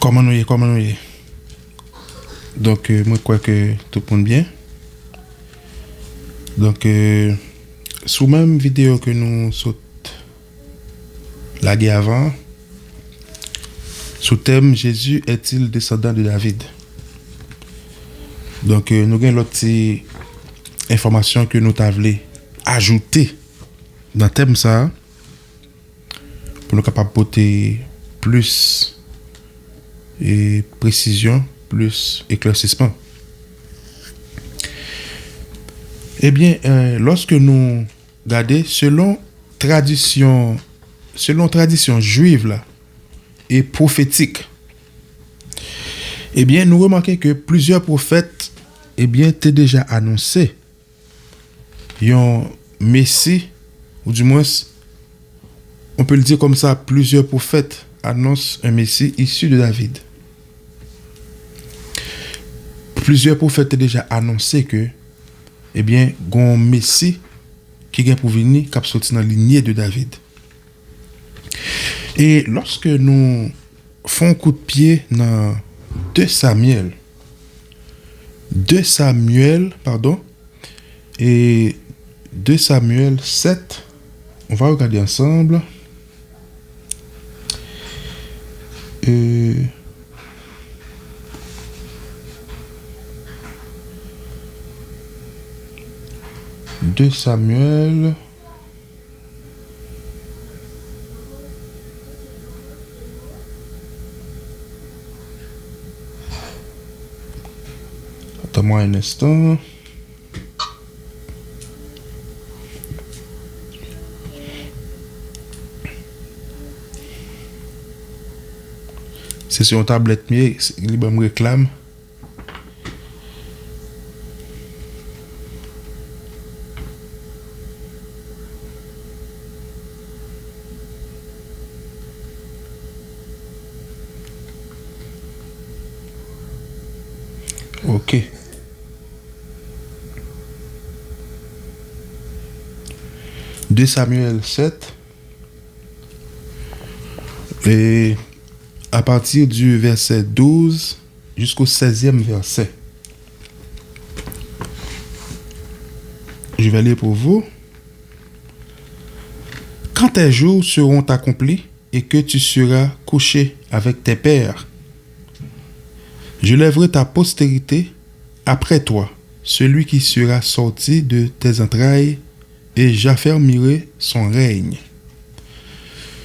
Comment nous y. Donc, moi, je crois que tout le monde bien. Donc, sous même vidéo que nous saute la guerre avant, sous thème Jésus est-il descendant de David? Donc, nous avons l'autre information que nous avons ajouter dans le thème ça pour nous capables porter plus et précision, plus éclaircissement. Eh bien, lorsque nous regardons selon tradition juive là, et prophétique, eh bien, nous remarquons que plusieurs prophètes, eh bien, étaient déjà annoncé un Messie, ou du moins, on peut le dire comme ça, plusieurs prophètes annoncent un Messie issu de David. Plusieurs prophètes ont déjà annoncé que, eh bien, il y a un Messie qui vient pour venir, qui a sorti dans la lignée de David. Et lorsque nous faisons un coup de pied dans 2 Samuel, et 2 Samuel 7, on va regarder ensemble. 2 Samuel. Attends-moi un instant. C'est sur une tablette mieux, il me réclame. Ok. De Samuel 7. Et à partir du verset 12 jusqu'au 16e verset. Je vais lire pour vous. Quand tes jours seront accomplis et que tu seras couché avec tes pères, je lèverai ta postérité après toi, celui qui sera sorti de tes entrailles, et j'affermirai son règne.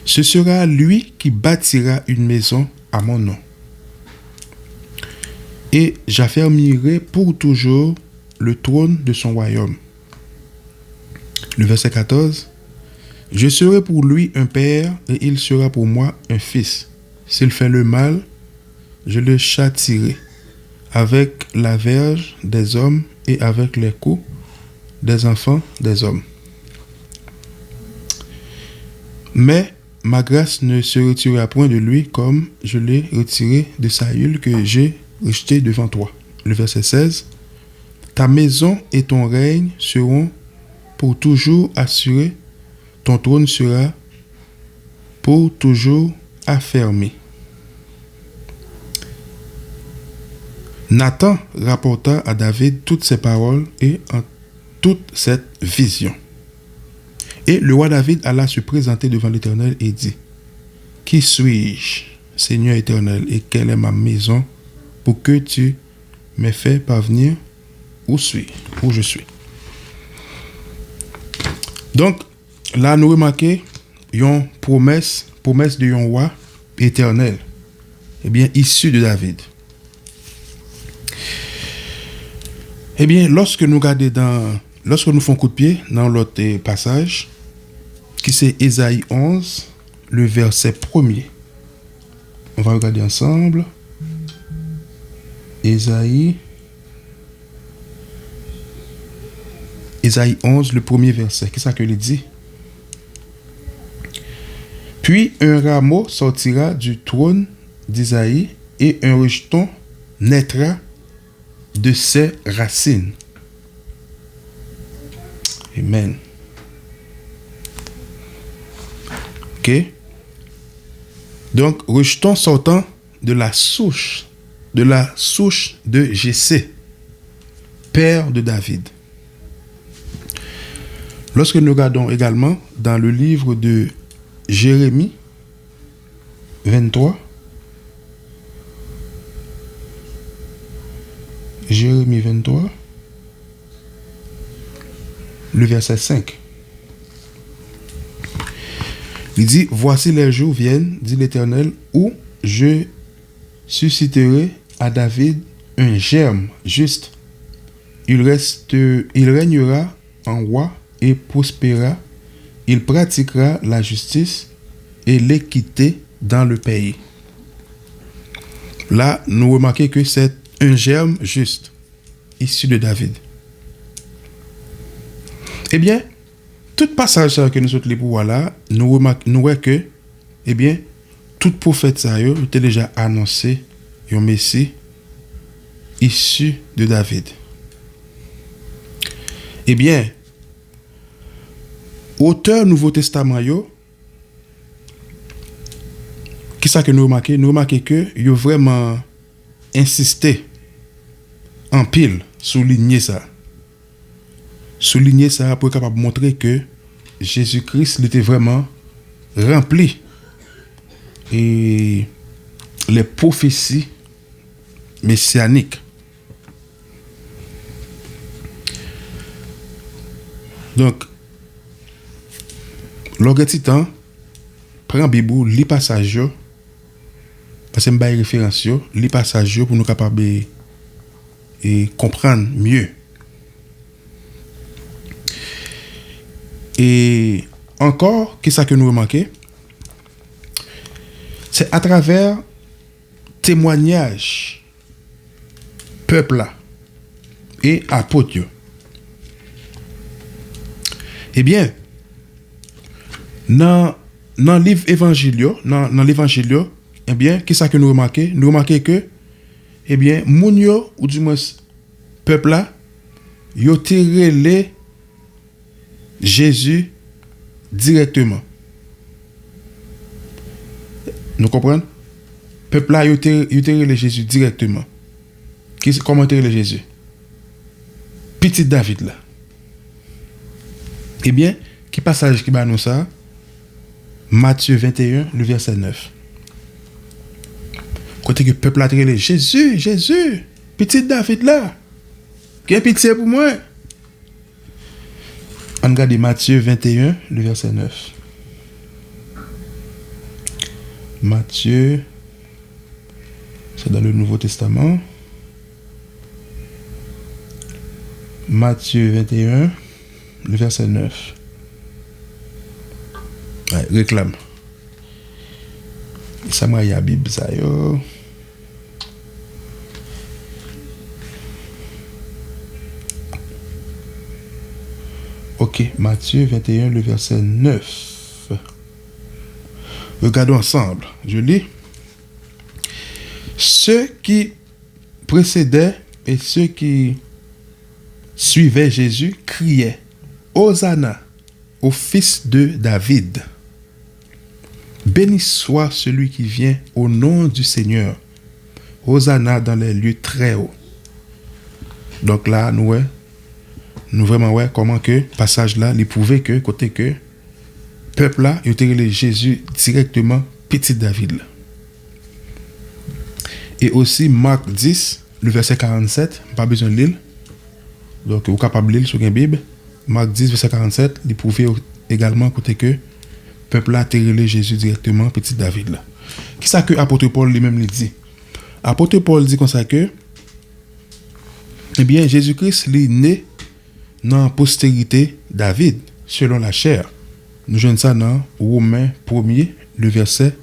Ce sera lui qui bâtira une maison à mon nom. Et j'affermirai pour toujours le trône de son royaume. Le verset 14. Je serai pour lui un père et il sera pour moi un fils. S'il fait le mal, je le châtierai avec la verge des hommes et avec les coups des enfants des hommes. Mais ma grâce ne se retirera point de lui comme je l'ai retiré de Saül que j'ai rejeté devant toi. Le verset 16. Ta maison et ton règne seront pour toujours assurés, ton trône sera pour toujours affermi. Nathan rapporta à David toutes ces paroles et en toute cette vision. Et le roi David alla se présenter devant l'Éternel et dit, qui suis-je, Seigneur éternel, et quelle est ma maison pour que tu m'aies fait parvenir où je suis. Donc, là, nous remarquons une promesse de un roi éternel, eh bien, issu de David. Eh bien, lorsque nous faisons coup de pied dans l'autre passage, qui c'est Ésaïe 11, le verset 1er. On va regarder ensemble. Ésaïe 11, le premier verset. Qu'est-ce que il dit? Puis un rameau sortira du trône d'Isaïe et un rejeton naîtra de ses racines. Amen. Ok. Donc, rejeton sortant de la souche de Jessé, père de David. Lorsque nous regardons également dans le livre de Jérémie 23, Jérémie 23, le verset 5. Il dit, voici les jours viennent, dit l'Éternel, où je susciterai à David un germe juste. Il régnera en roi et prospérera. Il pratiquera la justice et l'équité dans le pays. Là, nous remarquons que c'est un germe juste, issu de David. Eh bien, tout passage que nous sommes pour voilà, nous voyons que, eh bien, tout prophète ça était déjà annoncé un Messie issu de David. Eh bien, auteur Nouveau Testament qui ça que nous remarquons? Nous remarquons que il a vraiment insisté en pile souligner ça pour être capable de montrer que Jésus-Christ était vraiment rempli et les prophéties messianiques. Donc, l'orgue titan prend Bible, lit passage, parce que je vais référence, lit passage pour nous capables de comprendre mieux. Et encore, qu'est-ce que nous remarquons? C'est à travers témoignages peuple là et apôtres. Eh bien, dans le livre évangile, dans l'évangile, eh bien, qu'est-ce que nous remarquons? Nous remarquons que, eh bien, moun yo, ou du moins, peuple là, yo tiré les Jésus directement. Nous comprenons? Peuple là, yo tiré les Jésus directement. Comment tiré les Jésus? Petit David là. Eh bien, qui passage qui va nous ça? Matthieu 21, le verset 9. Côté que le peuple a tiré Jésus, petit David là. Qui a pitié pour moi? On regarde Matthieu 21, le verset 9. Matthieu, c'est dans le Nouveau Testament. Matthieu 21, le verset 9. Ouais, réclame. Ça m'a y a Bible, ça yo. Ok, Matthieu 21, le verset 9. Regardons ensemble. Je lis. Ceux qui précédaient et ceux qui suivaient Jésus criaient Hosanna au fils de David. Béni soit celui qui vient au nom du Seigneur. Hosanna dans les lieux très hauts. Donc là, nous vraiment comment que passage là, il prouvait que côté que peuple là, il était Jésus directement petit David là. Et aussi Marc 10, le verset 47, pas besoin de lire. Donc vous êtes capable de lire sur la Bible. Marc 10, verset 47, il prouvait également côté que peuple là était Jésus directement petit David là. Qui ça que apôtre Paul lui-même dit? Apôtre Paul dit comme ça que eh bien Jésus-Christ est né dans la postérité David selon la chair. Nous joignons ça dans Romains 1er, le verset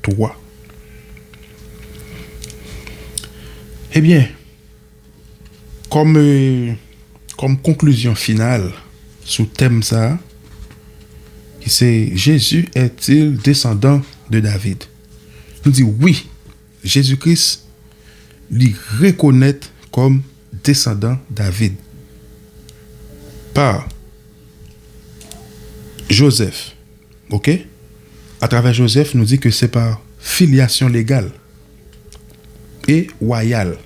3. Eh bien, comme conclusion finale sous thème ça, c'est Jésus est-il descendant de David? Nous dit oui, Jésus-Christ lui reconnaît comme descendant David par Joseph. OK? À travers Joseph, nous dit que c'est par filiation légale. et royal.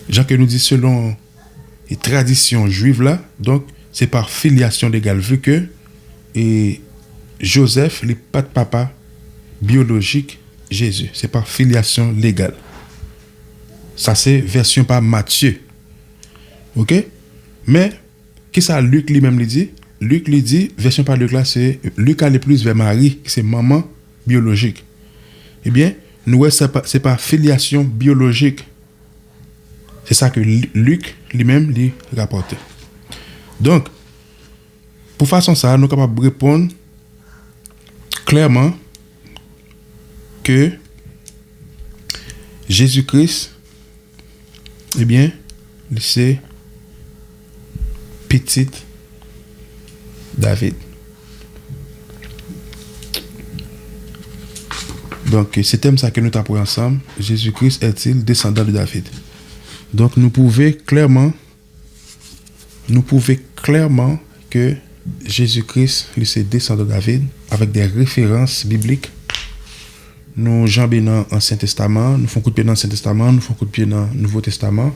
Jean que nous dit selon les traditions juives là, donc c'est par filiation légale, vu que et Joseph n'est pas de papa biologique Jésus, c'est par filiation légale. Ça c'est version par Matthieu. OK? Mais qui ça Luc lui-même lui dit? Luc lui dit, version par Luc là, c'est Luc allait plus vers Marie, c'est maman biologique. Eh bien, nous c'est pas filiation biologique. C'est ça que Luc lui-même lui rapporte. Donc, pour façon ça, nous sommes capables de répondre clairement que Jésus-Christ, eh bien, c'est petit David. Donc, c'est thème ça que nous avons ensemble. Jésus-Christ est-il descendant de David? Donc, nous pouvons clairement que Jésus-Christ, c'est descendant de David, avec des références bibliques. Nous jambons dans l'Ancien Testament, nous faisons coup de pied dans l'Ancien Testament, nous faisons coup de pied dans le Nouveau Testament.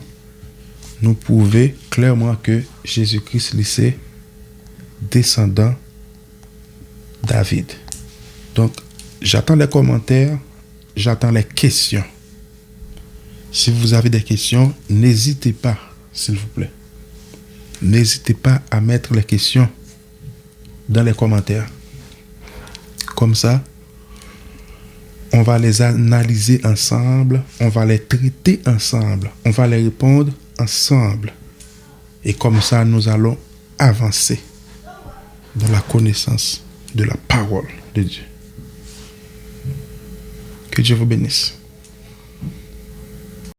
Nous pouvons clairement que Jésus-Christ, c'est descendant David. Donc, j'attends les commentaires, j'attends les questions. Si vous avez des questions, n'hésitez pas, s'il vous plaît. N'hésitez pas à mettre les questions dans les commentaires. Comme ça, on va les analyser ensemble, on va les traiter ensemble, on va les répondre ensemble. Et comme ça, nous allons avancer dans la connaissance de la parole de Dieu. Que Dieu vous bénisse.